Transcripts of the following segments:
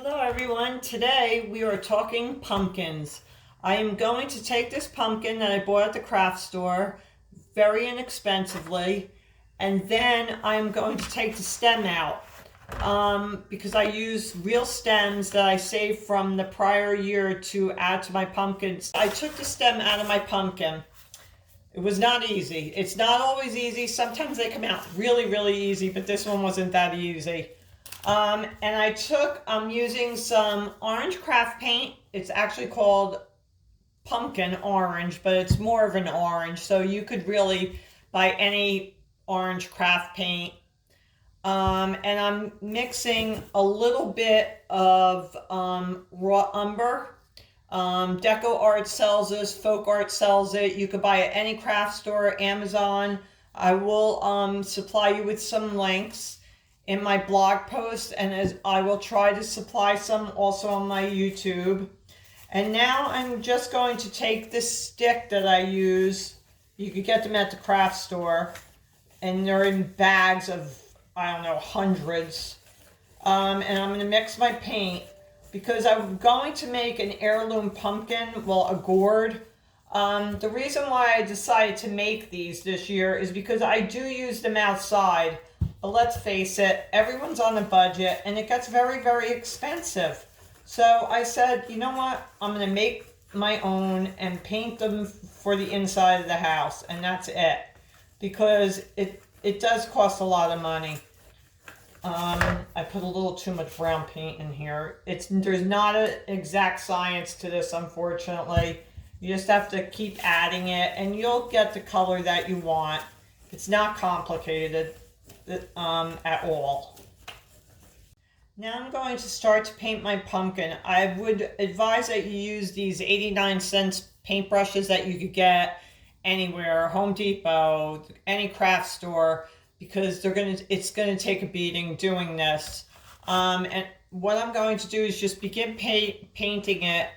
Hello everyone, today we are talking pumpkins. I am going to take this pumpkin that I bought at the craft store very inexpensively, and then I'm going to take the stem out because I use real stems that I saved from the prior year to add to my pumpkins. I took the stem out of my pumpkin. It was not easy. It's not always easy. Sometimes they come out really, really easy, but this one wasn't that easy. I'm using some orange craft paint. It's actually called pumpkin orange, but it's more of an orange. So you could really buy any orange craft paint. And I'm mixing a little bit of raw umber. Deco Art sells this, Folk Art sells it. You could buy it at any craft store, Amazon. I will supply you with some links in my blog post, and as I will try to supply some also on my YouTube. And now I'm just going to take this stick that I use. You could get them at the craft store, and they're in bags of, I don't know, hundreds. And I'm going to mix my paint because I'm going to make an heirloom pumpkin, well, a gourd. The reason why I decided to make these this year is because I do use them outside. But let's face it, everyone's on a budget and it gets very, very expensive. So I said, you know what? I'm going to make my own and paint them for the inside of the house. And that's it. Because it does cost a lot of money. I put a little too much brown paint in here. There's not an exact science to this, unfortunately. You just have to keep adding it and you'll get the color that you want. It's not complicated at all. Now I'm going to start to paint my pumpkin. I would advise that you use these 89-cent paintbrushes that you could get anywhere, Home Depot, any craft store, because it's gonna take a beating doing this. And what I'm going to do is just begin painting it.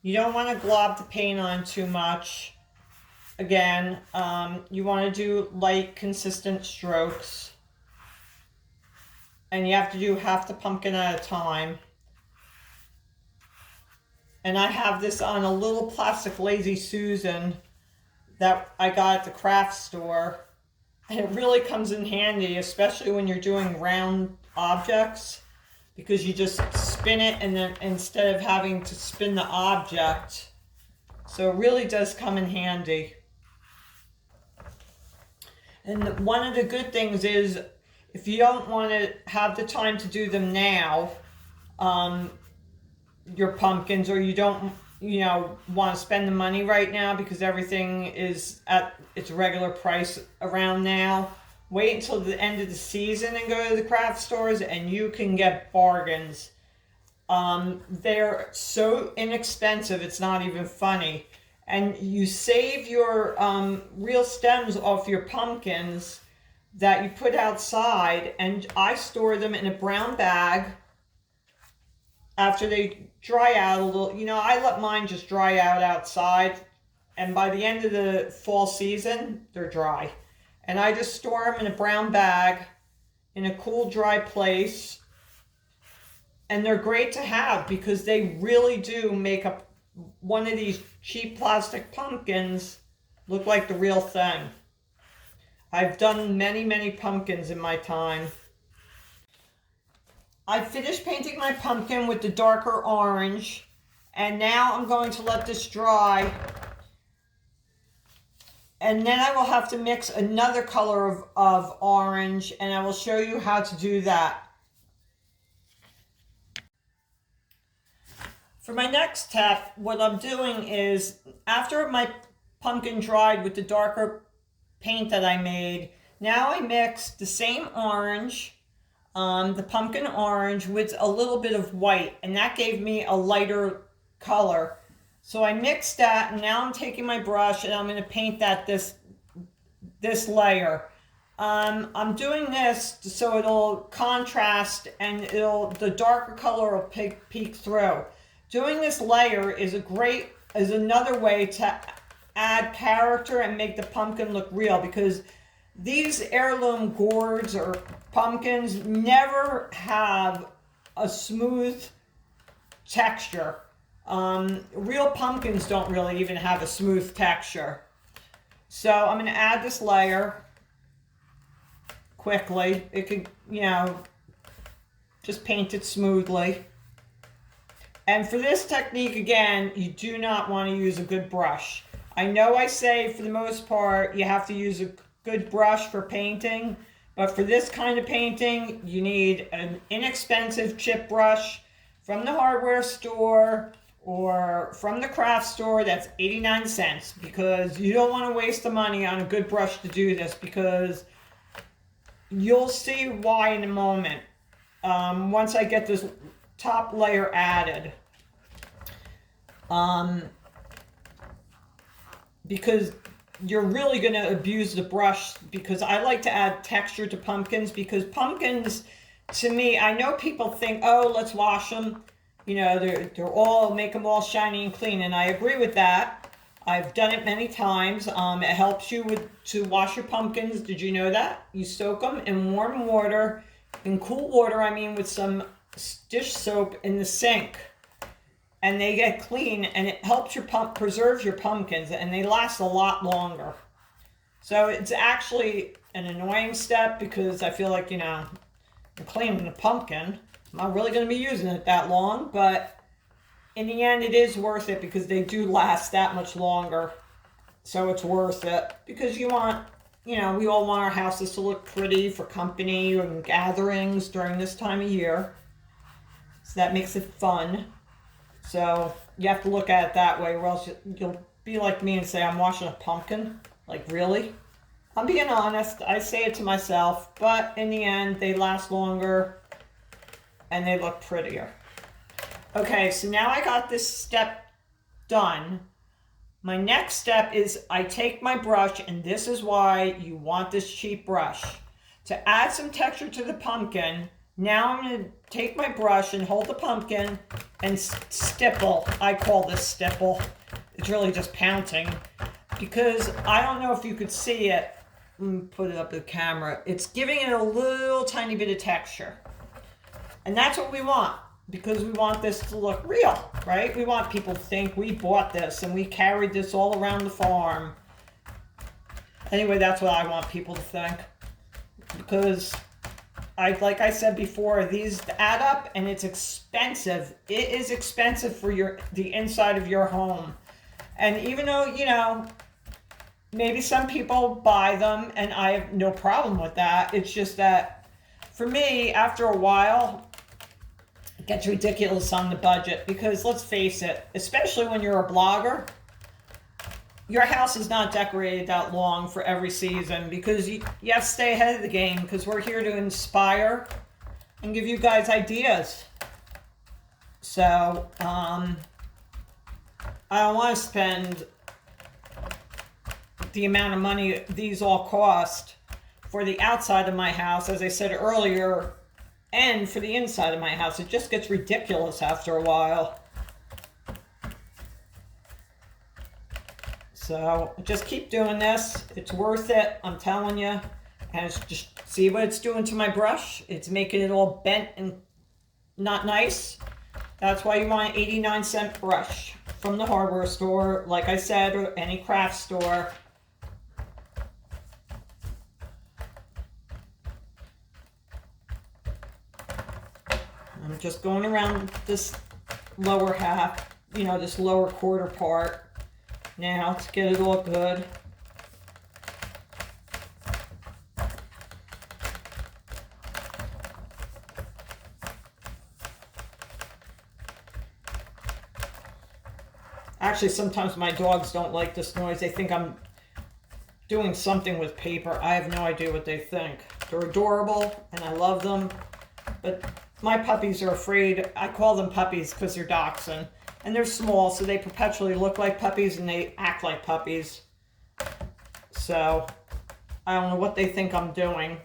You don't want to glob the paint on too much. Again, you want to do light, consistent strokes. And you have to do half the pumpkin at a time. And I have this on a little plastic Lazy Susan that I got at the craft store. And it really comes in handy, especially when you're doing round objects, because you just spin it and then instead of having to spin the object. So it really does come in handy. And one of the good things is if you don't want to have the time to do them now, your pumpkins, or you don't, want to spend the money right now because everything is at its regular price around now, wait until the end of the season and go to the craft stores and you can get bargains. They're so inexpensive, it's not even funny. And you save your real stems off your pumpkins that you put outside, and I store them in a brown bag after they dry out a little. I let mine just dry out outside, and by the end of the fall season, they're dry. And I just store them in a brown bag in a cool, dry place. And they're great to have because they really do make one of these cheap plastic pumpkins look like the real thing. I've done many, many pumpkins in my time. I finished painting my pumpkin with the darker orange. And now I'm going to let this dry. And then I will have to mix another color of orange, and I will show you how to do that. For my next step, what I'm doing is, after my pumpkin dried with the darker paint that I made, now I mix the same orange, the pumpkin orange, with a little bit of white, and that gave me a lighter color. So I mixed that, and now I'm taking my brush and I'm going to paint that this layer. I'm doing this so it'll contrast and the darker color will peek through. Doing this layer is another way to add character and make the pumpkin look real, because these heirloom gourds or pumpkins never have a smooth texture. Real pumpkins don't really even have a smooth texture. So I'm going to add this layer quickly. It could, just paint it smoothly. And for this technique, again, you do not want to use a good brush. I know I say for the most part you have to use a good brush for painting, but for this kind of painting, you need an inexpensive chip brush from the hardware store or from the craft store that's 89 cents, because you don't want to waste the money on a good brush to do this, because you'll see why in a moment. Once I get this top layer added, because you're really going to abuse the brush, because I like to add texture to pumpkins, because pumpkins, to me, I know people think, oh, let's wash them, they're all, make them all shiny and clean, and I agree with that. I've done it many times. It helps you to wash your pumpkins. Did you know that? You soak them in warm water, in cool water, with some dish soap in the sink, and they get clean, and it helps preserves your pumpkins, and they last a lot longer. So it's actually an annoying step, because I feel like, I'm cleaning the pumpkin. I'm not really going to be using it that long, but in the end, it is worth it, because they do last that much longer. So it's worth it, because you want, we all want our houses to look pretty for company and gatherings during this time of year. So that makes it fun. So you have to look at it that way, or else you'll be like me and say, I'm washing a pumpkin. Like, really? I'm being honest. I say it to myself, but in the end, they last longer and they look prettier. Okay, so now I got this step done. My next step is I take my brush, and this is why you want this cheap brush. To add some texture to the pumpkin, now I'm going to take my brush and hold the pumpkin and stipple. I call this stipple. It's really just pouncing, because I don't know if you could see it. Put it up to the camera. It's giving it a little tiny bit of texture. And that's what we want, because we want this to look real, right? We want people to think we bought this and we carried this all around the farm. Anyway, that's what I want people to think, because like I said before, these add up, and it's expensive. It is expensive for the inside of your home. And even though, maybe some people buy them, and I have no problem with that. It's just that for me, after a while, it gets ridiculous on the budget, because let's face it, especially when you're a blogger, your house is not decorated that long for every season, because you have to stay ahead of the game, because we're here to inspire and give you guys ideas. So, I don't want to spend the amount of money these all cost for the outside of my house, as I said earlier, and for the inside of my house. It just gets ridiculous after a while. So just keep doing this. It's worth it, I'm telling you. And just see what it's doing to my brush. It's making it all bent and not nice. That's why you want an 89-cent brush from the hardware store, like I said, or any craft store. I'm just going around this lower half, this lower quarter part now to get it all good. Actually, sometimes my dogs don't like this noise. They think I'm doing something with paper. I have no idea what they think. They're adorable, and I love them, but my puppies are afraid. I call them puppies because they're dachshund, and they're small, so they perpetually look like puppies and they act like puppies. So I don't know what they think I'm doing,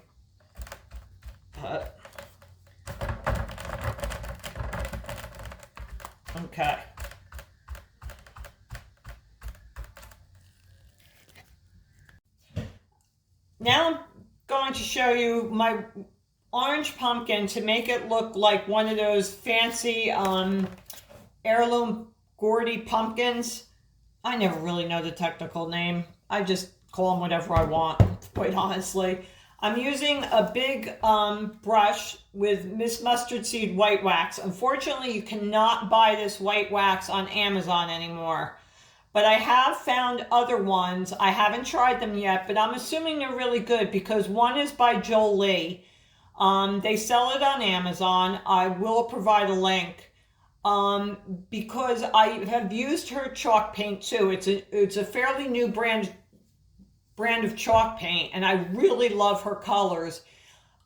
but okay. Now I'm going to show you my orange pumpkin to make it look like one of those fancy heirloom Gordy pumpkins. I never really know the technical name. I just call them whatever I want, quite honestly. I'm using a big brush with Miss Mustard Seed white wax. Unfortunately, you cannot buy this white wax on Amazon anymore. But I have found other ones. I haven't tried them yet, but I'm assuming they're really good because one is by Jolie. They sell it on Amazon. I will provide a link. Because I have used her chalk paint too. It's a fairly new brand of chalk paint, and I really love her colors.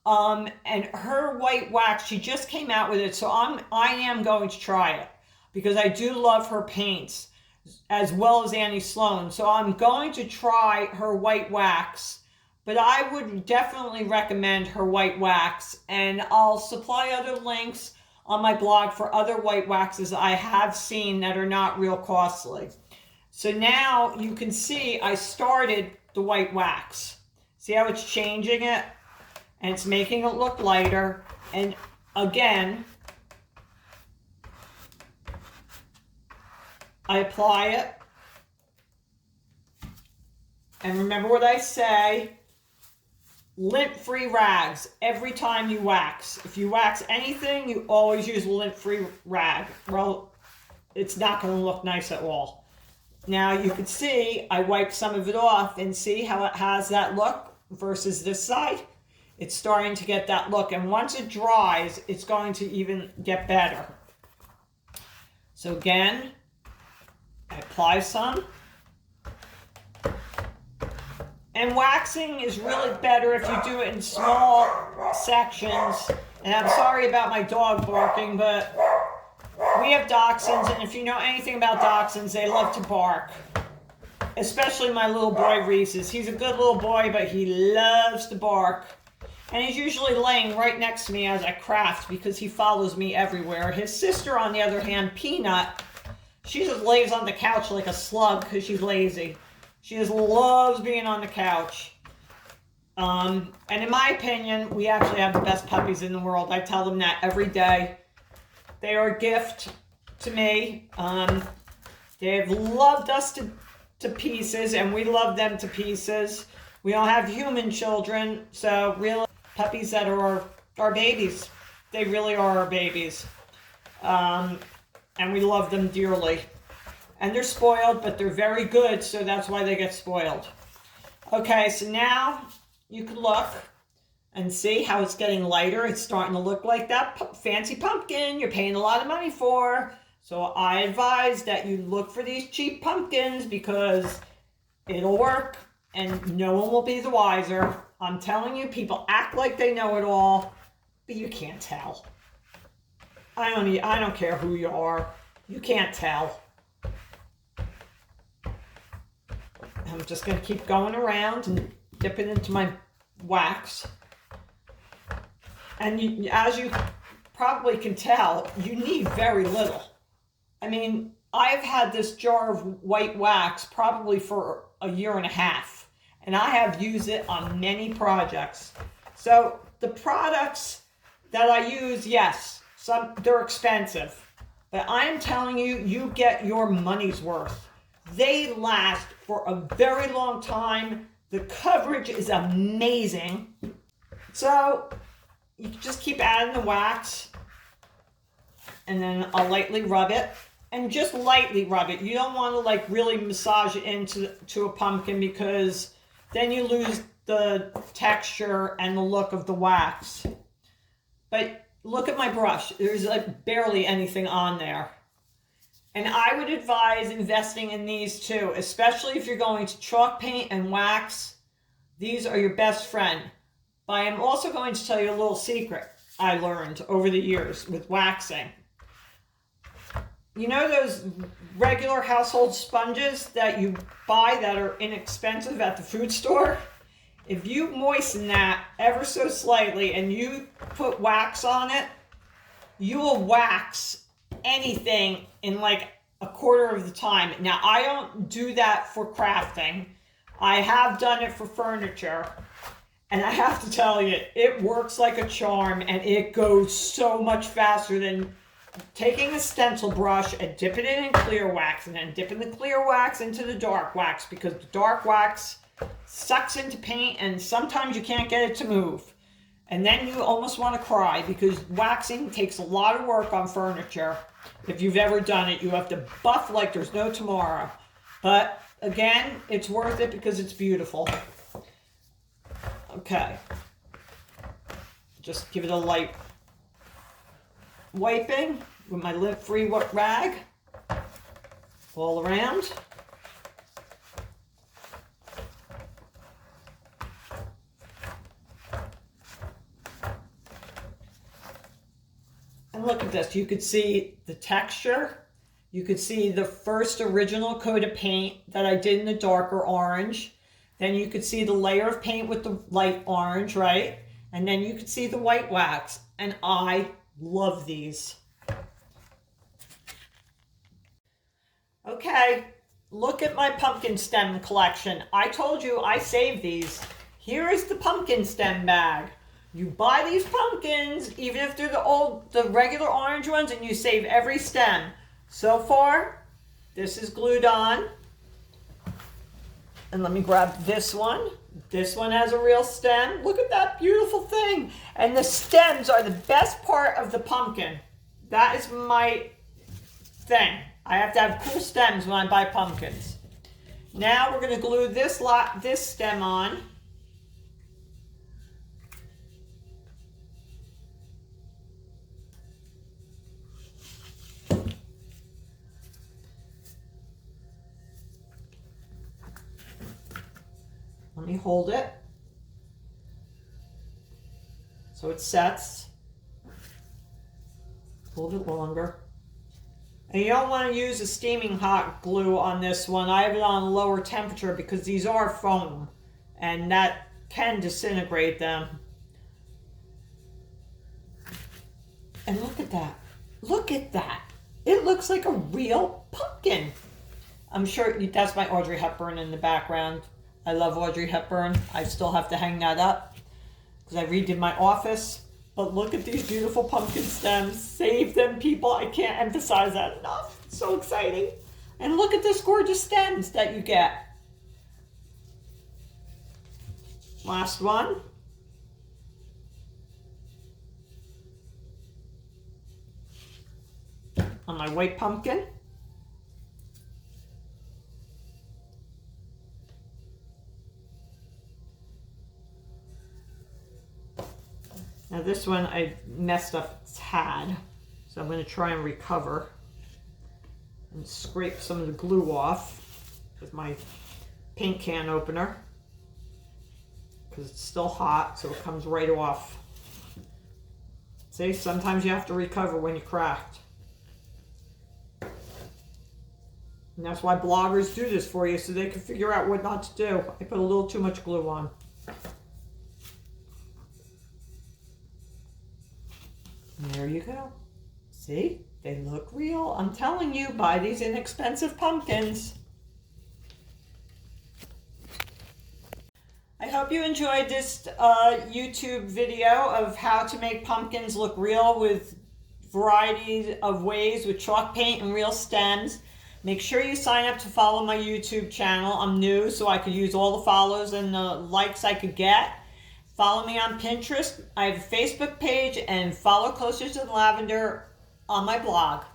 And her white wax, she just came out with it, so I am going to try it because I do love her paints as well as Annie Sloan. So I'm going to try her white wax, but I would definitely recommend her white wax, and I'll supply other links on my blog for other white waxes I have seen that are not real costly. So now you can see I started the white wax. See how it's changing it? And it's making it look lighter. And again, I apply it. And remember what I say, lint-free rags every time you wax. If you wax anything, you always use a lint-free rag. Well, it's not going to look nice at all. Now you can see I wiped some of it off and see how it has that look versus this side. It's starting to get that look, and once it dries, it's going to even get better. So again, I apply some. And waxing is really better if you do it in small sections. And I'm sorry about my dog barking, but we have dachshunds, and if you know anything about dachshunds, they love to bark. Especially my little boy Reese's. He's a good little boy, but he loves to bark. And he's usually laying right next to me as I craft because he follows me everywhere. His sister, on the other hand, Peanut, she just lays on the couch like a slug because she's lazy. She just loves being on the couch. And in my opinion, we actually have the best puppies in the world. I tell them that every day. They are a gift to me. They've loved us to pieces, and we love them to pieces. We don't have human children, so really puppies that are our babies. They really are our babies. And we love them dearly. And they're spoiled, but they're very good, so that's why they get spoiled. Okay, so now you can look and see how it's getting lighter. It's starting to look like that fancy pumpkin you're paying a lot of money for. So I advise that you look for these cheap pumpkins because it'll work and no one will be the wiser. I'm telling you, people act like they know it all, but you can't tell. I don't care who you are. You can't tell. I'm just going to keep going around and dipping into my wax. And as you probably can tell, you need very little. I mean, I've had this jar of white wax probably for a year and a half, and I have used it on many projects. So the products that I use, yes, they're expensive, but I'm telling you, you get your money's worth. They last for a very long time. The coverage is amazing. So you just keep adding the wax, and then I'll lightly rub it, and just lightly rub it. You don't want to like really massage it into a pumpkin because then you lose the texture and the look of the wax. But look at my brush. There's like barely anything on there. And I would advise investing in these too, especially if you're going to chalk paint and wax. These are your best friend. But I am also going to tell you a little secret I learned over the years with waxing. You know those regular household sponges that you buy that are inexpensive at the food store? If you moisten that ever so slightly and you put wax on it, you will wax anything in like a quarter of the time. Now, I don't do that for crafting. I have done it for furniture. And I have to tell you, it works like a charm, and it goes so much faster than taking a stencil brush and dipping it in clear wax and then dipping the clear wax into the dark wax, because the dark wax sucks into paint and sometimes you can't get it to move. And then you almost want to cry, because waxing takes a lot of work on furniture. If you've ever done it, you have to buff like there's no tomorrow. But again, it's worth it because it's beautiful. Okay. Just give it a light wiping with my lint-free rag all around. And look at this. You could see the texture. You could see the first original coat of paint that I did in the darker orange. Then you could see the layer of paint with the light orange, right? And then you could see the white wax. And I love these. Okay, look at my pumpkin stem collection. I told you I saved these. Here is the pumpkin stem bag. You buy these pumpkins, even if they're the regular orange ones, and you save every stem. So far, this is glued on. And let me grab this one. This one has a real stem. Look at that beautiful thing. And the stems are the best part of the pumpkin. That is my thing. I have to have cool stems when I buy pumpkins. Now we're going to glue this stem on. Let me hold it so it sets a little bit longer. And you don't want to use a steaming hot glue on this one. I have it on a lower temperature because these are foam and that can disintegrate them. And look at that. Look at that. It looks like a real pumpkin. I'm sure that's my Audrey Hepburn in the background. I love Audrey Hepburn. I still have to hang that up because I redid my office. But look at these beautiful pumpkin stems. Save them, people. I can't emphasize that enough. It's so exciting. And look at this gorgeous stems that you get. Last one. On my white pumpkin. Now this one I messed up a tad, so I'm going to try and recover and scrape some of the glue off with my paint can opener because it's still hot, so it comes right off. See, sometimes you have to recover when you craft. And that's why bloggers do this for you, so they can figure out what not to do. I put a little too much glue on. There you go. See? They look real. I'm telling you, buy these inexpensive pumpkins. I hope you enjoyed this YouTube video of how to make pumpkins look real with varieties of ways with chalk paint and real stems. Make sure you sign up to follow my YouTube channel. I'm new, so I could use all the follows and the likes I could get. Follow me on Pinterest. I have a Facebook page, and follow Closer to the Lavender on my blog.